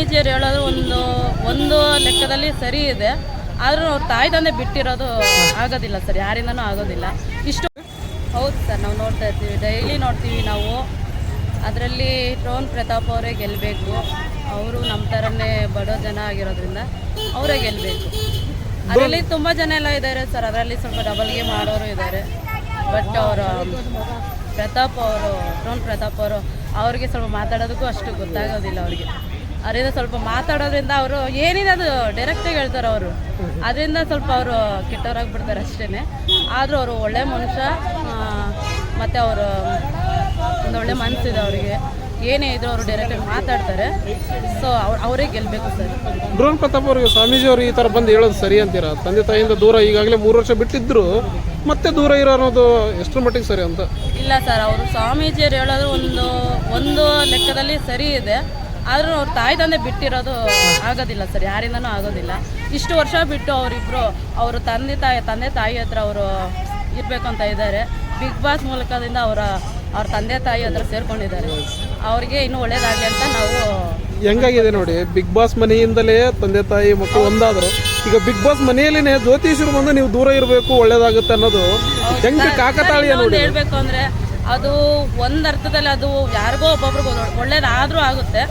ಸ್ವಾಮೀಜಿಯರು ಹೇಳೋದು ಒಂದು ಲೆಕ್ಕದಲ್ಲಿ ಸರಿ ಇದೆ. ಆದರೂ ಅವ್ರ ತಾಯಿ ತಂದೆ ಬಿಟ್ಟಿರೋದು ಆಗೋದಿಲ್ಲ ಸರ್, ಯಾರಿಂದನೂ ಆಗೋದಿಲ್ಲ. ಇಷ್ಟು ಹೌದು ಸರ್, ನಾವು ನೋಡ್ತಾ ಇರ್ತೀವಿ, ಡೈಲಿ ನೋಡ್ತೀವಿ ನಾವು. ಅದರಲ್ಲಿ ಡ್ರೋನ್ ಪ್ರತಾಪ್ ಅವರೇ ಗೆಲ್ಲಬೇಕು. ಅವರು ನಮ್ಮ ಥರನೇ ಬಡೋ ಜನ ಆಗಿರೋದ್ರಿಂದ ಅವರೇ ಗೆಲ್ಲಬೇಕು. ಅದರಲ್ಲಿ ತುಂಬ ಜನ ಎಲ್ಲ ಇದ್ದಾರೆ ಸರ್, ಅದರಲ್ಲಿ ಸ್ವಲ್ಪ ಡಬಲ್ ಗೇಮ್ ಮಾಡೋರು ಇದ್ದಾರೆ. ಬಟ್ ಅವರು ಡ್ರೋನ್ ಪ್ರತಾಪ್ ಅವರು ಅವ್ರಿಗೆ ಸ್ವಲ್ಪ ಮಾತಾಡೋದಕ್ಕೂ ಅಷ್ಟು ಗೊತ್ತಾಗೋದಿಲ್ಲ ಅವ್ರಿಗೆ. ಅದರಿಂದ ಸ್ವಲ್ಪ ಮಾತಾಡೋದ್ರಿಂದ ಅವರು ಏನಿದೆ ಅದು ಡೈರೆಕ್ಟಾಗಿ ಹೇಳ್ತಾರೆ ಅವರು. ಅದರಿಂದ ಸ್ವಲ್ಪ ಅವರು ಕೆಟ್ಟವರಾಗ್ಬಿಡ್ತಾರೆ ಅಷ್ಟೇ. ಆದರೂ ಅವರು ಒಳ್ಳೆ ಮನುಷ್ಯ, ಮತ್ತು ಅವರು ಒಂದು ಒಳ್ಳೆ ಮನಸ್ಸಿದೆ ಅವರಿಗೆ. ಏನೇ ಇದ್ರು ಅವರು ಡೈರೆಕ್ಟಾಗಿ ಮಾತಾಡ್ತಾರೆ. ಸೊ ಅವರೇ ಗೆಲ್ಲಬೇಕು ಸರ್. ಡ್ರೋನ್ ಪ್ರತಾಪ್ ಅವರಿಗೆ ಸ್ವಾಮೀಜಿ ಅವರು ಈ ಥರ ಬಂದು ಹೇಳೋದು ಸರಿ ಅಂತೀರಾ? ತಂದೆ ತಾಯಿಯಿಂದ ದೂರ ಈಗಾಗಲೇ 3 ವರ್ಷ ಬಿಟ್ಟಿದ್ರು, ಮತ್ತೆ ದೂರ ಇರೋ ಅನ್ನೋದು ಎಷ್ಟರ ಮಟ್ಟಿಗೆ ಸರಿ ಅಂತ? ಇಲ್ಲ ಸರ್, ಅವರು ಸ್ವಾಮೀಜಿಯರು ಹೇಳೋದು ಒಂದು ಲೆಕ್ಕದಲ್ಲಿ ಸರಿ ಇದೆ. ಆದರೂ ಅವ್ರ ತಾಯಿ ತಂದೆ ಬಿಟ್ಟಿರೋದು ಆಗೋದಿಲ್ಲ ಸರ್, ಯಾರಿಂದನೂ ಆಗೋದಿಲ್ಲ. ಇಷ್ಟು ವರ್ಷ ಬಿಟ್ಟು ಅವರಿಬ್ಬರು ಅವರು ತಂದೆ ತಾಯಿ ಹತ್ರ ಅವರು ಇರಬೇಕು ಅಂತ ಇದ್ದಾರೆ. ಬಿಗ್ ಬಾಸ್ ಮೂಲಕದಿಂದ ಅವ್ರ ತಂದೆ ತಾಯಿ ಹತ್ರ ಸೇರ್ಕೊಂಡಿದ್ದಾರೆ. ಅವ್ರಿಗೆ ಇನ್ನೂ ಒಳ್ಳೇದಾಗಲಿ ಅಂತ ನಾವು. ಹೆಂಗಾಗಿದೆ ನೋಡಿ, ಬಿಗ್ ಬಾಸ್ ಮನೆಯಿಂದಲೇ ತಂದೆ ತಾಯಿ ಮಕ್ಕಳು ಒಂದಾದರು. ಈಗ ಬಿಗ್ ಬಾಸ್ ಮನೆಯಲ್ಲಿನೇ ಜ್ಯೋತಿಷರು ಬಂದು ನೀವು ದೂರ ಇರಬೇಕು, ಒಳ್ಳೇದಾಗುತ್ತೆ ಅನ್ನೋದು ಹೆಂಗೆ ಕಾಕತಾಳೀಯ ನೋಡಿ. ಹೇಳ್ಬೇಕು ಅಂದ್ರೆ ಅದು ಒಂದು ಅರ್ಥದಲ್ಲಿ ಅದು ಯಾರಿಗೋ ಒಬ್ಬೊಬ್ರಿಗೆ ಒಳ್ಳೇದಾದ್ರೂ ಆಗುತ್ತೆ,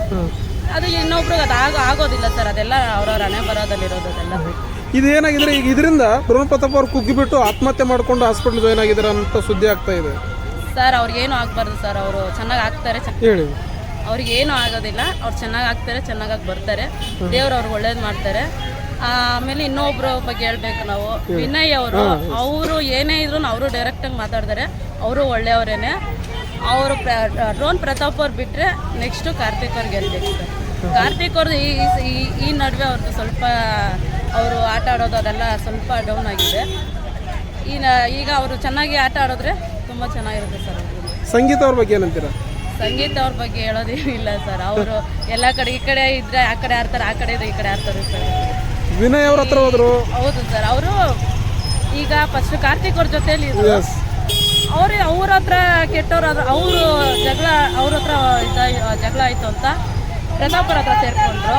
ಅದು ಇನ್ನೊಬ್ರಿಗೆ ಅದು ಆಗೋದಿಲ್ಲ ಸರ್. ಅದೆಲ್ಲ ಅವ್ರವ್ರ ಹಣೆ ಬರೋದಲ್ಲಿರೋದು ಅದೆಲ್ಲ. ಇದೇನಾಗಿದ್ರೆ ಈಗ ಇದರಿಂದ ಡ್ರೋನ್ ಪ್ರತಾಪ್ ಅವ್ರು ಕುಗ್ಗಿಬಿಟ್ಟು ಆತ್ಮಹತ್ಯೆ ಮಾಡ್ಕೊಂಡು ಹಾಸ್ಪಿಟಲ್ ಜಾಯ್ನ್ ಆಗಿದ್ದಾರೆ ಅಂತ ಸುದ್ದಿ ಆಗ್ತಾ ಇದೆ ಸರ್. ಅವ್ರಿಗೇನು ಆಗಬಾರ್ದು ಸರ್, ಅವರು ಚೆನ್ನಾಗಿ ಆಗ್ತಾರೆ. ಹೇಳಿ, ಅವ್ರಿಗೇನು ಆಗೋದಿಲ್ಲ, ಅವ್ರು ಚೆನ್ನಾಗಿ ಆಗ್ತಾರೆ, ಚೆನ್ನಾಗಿ ಬರ್ತಾರೆ. ದೇವ್ರು ಅವ್ರಿಗೆ ಒಳ್ಳೇದು ಮಾಡ್ತಾರೆ. ಆಮೇಲೆ ಇನ್ನೊಬ್ರ ಬಗ್ಗೆ ಹೇಳ್ಬೇಕು ನಾವು, ವಿನಯ್ ಅವರು ಏನೇ ಇದ್ರು ಅವರು ಡೈರೆಕ್ಟಾಗಿ ಮಾತಾಡ್ತಾರೆ. ಅವರು ಒಳ್ಳೆಯವರೇನೆ. ಅವರು ಡ್ರೋನ್ ಪ್ರತಾಪ್ ಅವ್ರು ಬಿಟ್ಟರೆ ನೆಕ್ಸ್ಟು ಕಾರ್ತಿಕ್ ಅವ್ರು ಗೆಲ್ಬೇಕು ಸರ್. ಕಾರ್ತಿಕ್ ಅವ್ರದ್ದು ಈ ನಡುವೆ ಅವ್ರದ್ದು ಸ್ವಲ್ಪ ಅವರು ಆಟ ಆಡೋದು ಅದೆಲ್ಲ ಸ್ವಲ್ಪ ಡೌನ್ ಆಗಿದೆ. ಈಗ ಅವರು ಚೆನ್ನಾಗಿ ಆಟ ಆಡಿದ್ರೆ ತುಂಬ ಚೆನ್ನಾಗಿರುತ್ತೆ ಸರ್. ಸಂಗೀತ ಅವ್ರ ಬಗ್ಗೆ ಏನಂತೀರಾ? ಸಂಗೀತ ಅವ್ರ ಬಗ್ಗೆ ಹೇಳೋದೇನಿಲ್ಲ ಸರ್. ಅವರು ಎಲ್ಲ ಕಡೆ ಈ ಕಡೆ ಇದ್ರೆ ಆ ಕಡೆ ಆಡ್ತಾರೆ, ಆ ಕಡೆ ಇದ್ರೆ ಈ ಕಡೆ ಆಡ್ತಾರೆ ಸರ್. ವಿನಯ್ ಅವ್ರ ಹತ್ರ ಹೋದ್ರು. ಹೌದು ಸರ್, ಅವರು ಈಗ ಫಸ್ಟ್ ಕಾರ್ತಿಕ್ ಅವ್ರ ಜೊತೆಲಿ ಅವ್ರ ಹತ್ರ ಕೆಟ್ಟವ್ರು ಅವರು ಅವ್ರ ಹತ್ರ ಜಗಳ ಆಯಿತು ಅಂತ ಪ್ರತಾಪ್ ಅವ್ರ ಹತ್ರ ಸೇರ್ಕೊಂಡ್ರು.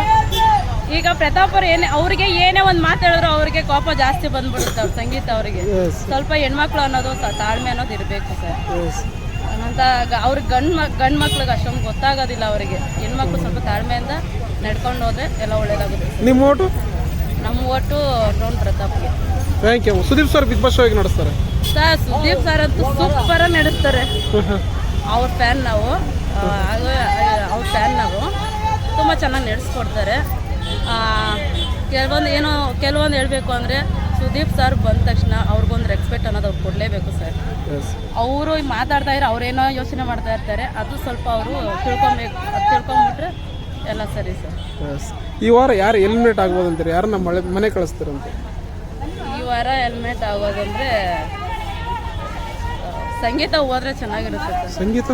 ಈಗ ಪ್ರತಾಪ್ ಅವ್ರು ಅವ್ರಿಗೆ ಏನೇ ಒಂದು ಮಾತು ಹೇಳಿದ್ರು ಅವ್ರಿಗೆ ಕೋಪ ಜಾಸ್ತಿ ಬಂದ್ಬಿಡುತ್ತೆ. ಅವ್ರ ಸಂಗೀತ ಅವರಿಗೆ ಸ್ವಲ್ಪ ಹೆಣ್ಮಕ್ಳು ಅನ್ನೋದು ತಾಳ್ಮೆ ಅನ್ನೋದು ಇರಬೇಕು ಸರ್. ಅಂತ ಅವ್ರಿಗೆ ಗಂಡು ಮಕ್ಳಿಗೆ ಅಷ್ಟೊಂದು ಗೊತ್ತಾಗೋದಿಲ್ಲ ಅವರಿಗೆ. ಹೆಣ್ಮಕ್ಳು ಸ್ವಲ್ಪ ತಾಳ್ಮೆಯಿಂದ ನಡ್ಕೊಂಡು ಹೋದ್ರೆ ಎಲ್ಲ ಒಳ್ಳೇದಾಗುತ್ತೆ. ನಿಮ್ಮ ಓಟು? ನಮ್ಮ ಓಟು ಡ್ರೋನ್ ಪ್ರತಾಪ್ಗೆ. Thank you. Sudeep sir Big Boss show ಹೇಗೆ ನಡೆಸ್ತಾರೆ ಸರ್? ಸುದೀಪ್ ಸರ್ ಅಂತೂ ಸೂಪರಾಗಿ ನಡೆಸ್ತಾರೆ. ಅವ್ರ ಫ್ಯಾನ್ ನಾವು, ತುಂಬ ಚೆನ್ನಾಗಿ ನಡೆಸ್ಕೊಡ್ತಾರೆ. ಕೆಲವೊಂದು ಹೇಳಬೇಕು ಅಂದರೆ ಸುದೀಪ್ ಸರ್ ಬಂದ ತಕ್ಷಣ ಅವ್ರಿಗೊಂದು ರೆಸ್ಪೆಕ್ಟ್ ಅನ್ನೋದು ಅವ್ರು ಕೊಡಲೇಬೇಕು ಸರ್. ಅವರು ಮಾತಾಡ್ತಾ ಇರೋ ಅವ್ರೇನೋ ಯೋಚನೆ ಮಾಡ್ತಾ ಇರ್ತಾರೆ, ಅದು ಸ್ವಲ್ಪ ಅವರು ತಿಳ್ಕೊಬೇಕು. ಅದು ತಿಳ್ಕೊಂಬಿಟ್ರೆ ಎಲ್ಲ ಸರಿ ಸರ್. ಈ ವಾರ ಯಾರು ಎಲಿಮಿನೇಟ್ ಆಗ್ಬೋದು ಅಂತಾರೆ? ಯಾರನ್ನ ಮನೆ ಕಳಿಸ್ತಾರಂತೆ ಈ ವಾರ ಎಲಿಮಿನೇಟ್ ಆಗೋದಂದ್ರೆ ಸಂಗೀತ ಹೋದ್ರೆ ಚೆನ್ನಾಗಿರುತ್ತೆ ಸರ್. ಸಂಗೀತ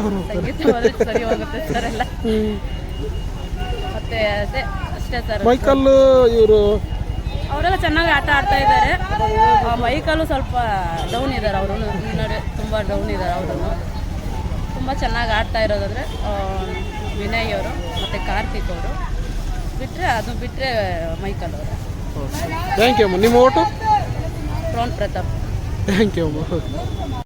ಹೋದ್ರೆ ಸರಿ ಹೋಗುತ್ತೆ ಸರ್ ಎಲ್ಲ. ಮತ್ತೆ ಅದೇ ಅಷ್ಟೇ ಸರ್. ಮೈಕಲ್ ಇವರು ಅವರೆಲ್ಲ ಚೆನ್ನಾಗಿ ಆಟ ಆಡ್ತಾ ಇದ್ದಾರೆ. ಮೈಕಲ್ಲು ಸ್ವಲ್ಪ ಡೌನ್ ಇದ್ದಾರೆ. ಅವರು ಈ ನಡುವೆ ತುಂಬ ಡೌನ್ ಇದ್ದಾರೆ. ಅವರು ತುಂಬ ಚೆನ್ನಾಗಿ ಆಡ್ತಾ ಇರೋದಂದರೆ ವಿನಯ್ ಅವರು ಮತ್ತು ಕಾರ್ತಿಕ್ ಅವರು ಬಿಟ್ಟರೆ ಮೈಕಲ್ ಅವರು. ಥ್ಯಾಂಕ್ ಯು ಅಮ್ಮ. ನಿಮ್ಮ vote? Drone Pratap. Thank you ಅಮ್ಮ.